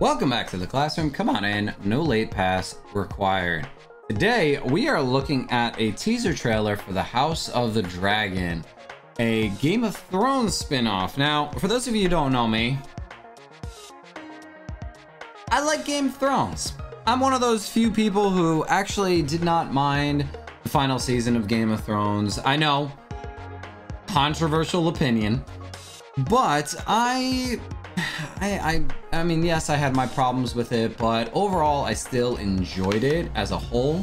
Welcome back to the classroom. Come on in, no late pass required. Today, we are looking at a teaser trailer for the House of the Dragon, a Game of Thrones spin-off. Now, for those of you who don't know me, I like Game of Thrones. I'm one of those few people who actually did not mind the final season of Game of Thrones. I know, controversial opinion, but I mean, yes, I had my problems with it, but overall, I still enjoyed it as a whole,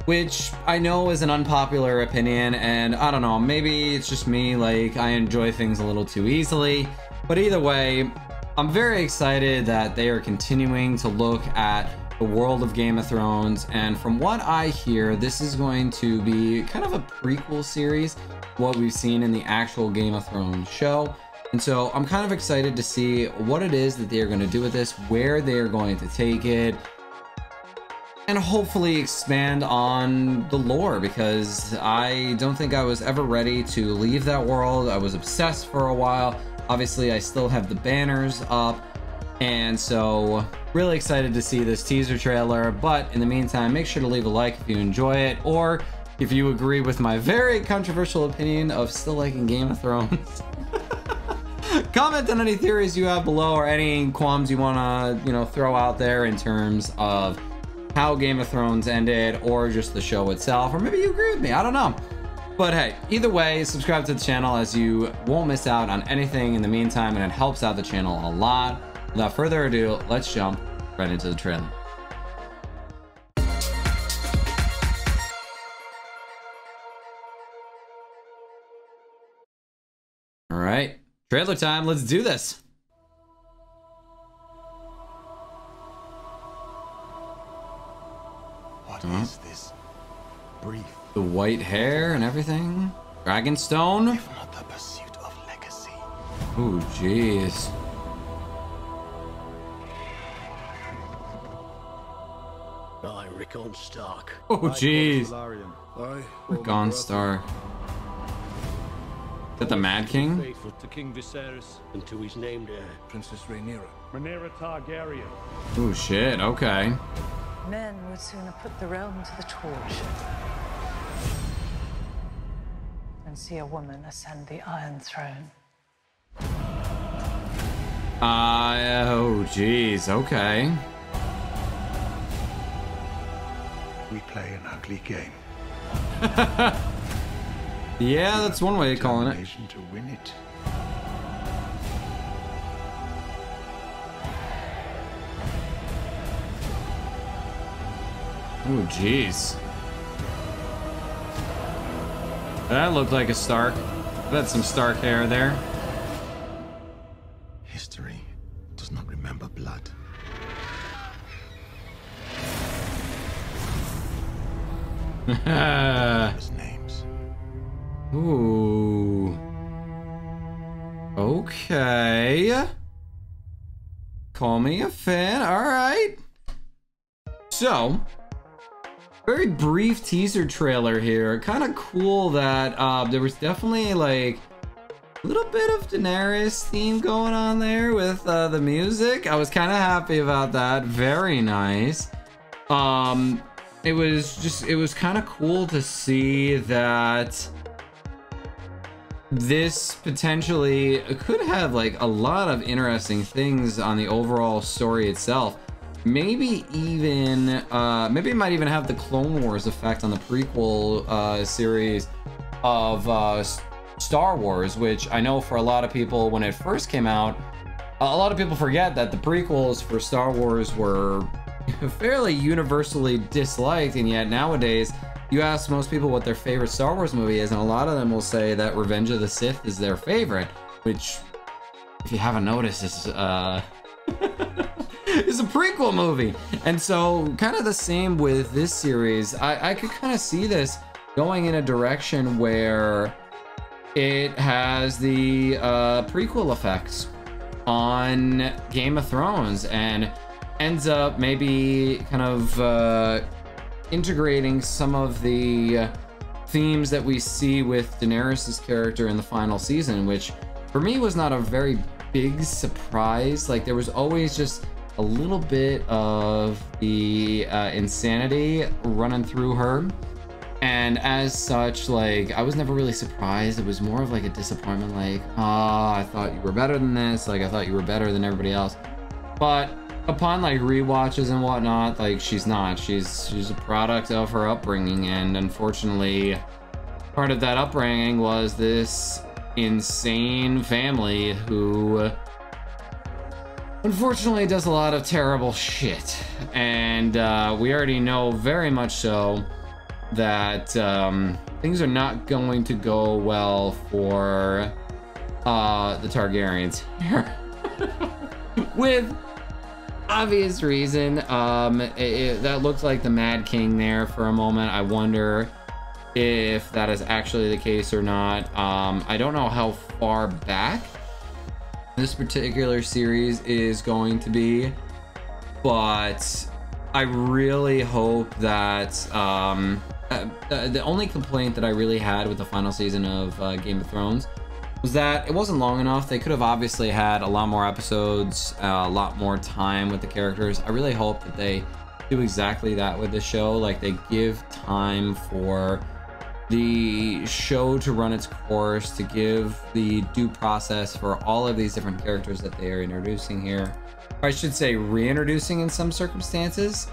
which I know is an unpopular opinion, and I don't know, maybe it's just me, like, I enjoy things a little too easily, but either way, I'm very excited that they are continuing to look at the world of Game of Thrones, and from what I hear, this is going to be kind of a prequel series, what we've seen in the actual Game of Thrones show. And so I'm kind of excited to see what it is that they are going to do with this, where they are going to take it, and hopefully expand on the lore, because I don't think I was ever ready to leave that world. I was obsessed for a while. Obviously, I still have the banners up, and so really excited to see this teaser trailer. But in the meantime, make sure to leave a like if you enjoy it, or if you agree with my very controversial opinion of still liking Game of Thrones. Comment on any theories you have below, or any qualms you want to, throw out there in terms of how Game of Thrones ended, or just the show itself, or maybe you agree with me, I don't know. But hey, either way, subscribe to the channel as you won't miss out on anything in the meantime, and it helps out the channel a lot. Without further ado, let's jump right into the trailer. All right. Trailer time, let's do this. What is this brief? The white hair and everything. Dragonstone. If not the pursuit of legacy. Oh, jeez. I, Rickon Stark. Oh, jeez. Rickon Stark. Is that the Mad King? Faithful to King Viserys and to his named heir, Princess Rhaenyra. Rhaenyra Targaryen. Oh shit, okay. Men would sooner put the realm to the torch than see a woman ascend the Iron Throne. Oh jeez, okay. We play an ugly game. Yeah, that's one way of calling it. To win it. Oh jeez. That looked like a Stark. That's some Stark hair there. History does not remember blood. His names. Ooh. Okay. Call me a fan. All right. So, very brief teaser trailer here. Kind of cool that there was definitely like a little bit of Daenerys theme going on there with the music. I was kind of happy about that. Very nice. It was kind of cool to see that this potentially could have like a lot of interesting things on the overall story itself. Maybe even maybe it might even have the Clone Wars effect on the prequel series of Star Wars, which I know for a lot of people when it first came out, a lot of people forget that the prequels for Star Wars were fairly universally disliked, and yet nowadays you ask most people what their favorite Star Wars movie is, and a lot of them will say that Revenge of the Sith is their favorite, which, if you haven't noticed, is it's a prequel movie. And so kind of the same with this series. I could kind of see this going in a direction where it has the prequel effects on Game of Thrones and ends up maybe kind of integrating some of the themes that we see with Daenerys' character in the final season, which for me was not a very big surprise. Like, there was always just a little bit of the insanity running through her. And as such, like, I was never really surprised. It was more of like a disappointment, like, I thought you were better than this. Like, I thought you were better than everybody else. But upon like rewatches and whatnot, like, she's not. She's a product of her upbringing, and unfortunately, part of that upbringing was this insane family who unfortunately does a lot of terrible shit. And we already know very much so that things are not going to go well for the Targaryens here. With obvious reason. That looked like the Mad King there for a moment. I wonder if that is actually the case or not. I don't know how far back this particular series is going to be, but I really hope that the only complaint that I really had with the final season of Game of Thrones was that it wasn't long enough. They could have obviously had a lot more episodes, a lot more time with the characters. I really hope that they do exactly that with the show. Like, they give time for the show to run its course, to give the due process for all of these different characters that they are introducing here. Or I should say reintroducing in some circumstances,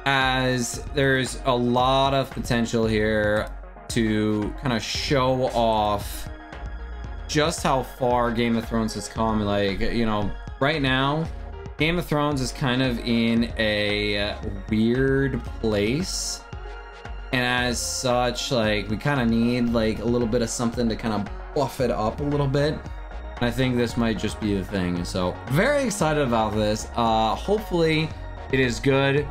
as there's a lot of potential here to kind of show off just how far Game of Thrones has come. Like, you know, right now, Game of Thrones is kind of in a weird place. And as such, like, we kind of need like a little bit of something to kind of buff it up a little bit. And I think this might just be the thing. So very excited about this. Hopefully it is good.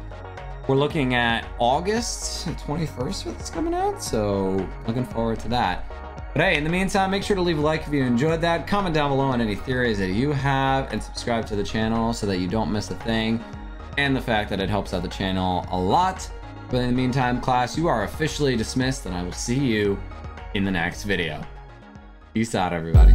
We're looking at August 21st when it's coming out. So looking forward to that. But hey, in the meantime, make sure to leave a like if you enjoyed that. Comment down below on any theories that you have, and subscribe to the channel so that you don't miss a thing. And the fact that it helps out the channel a lot. But in the meantime, class, you are officially dismissed, and I will see you in the next video. Peace out, everybody.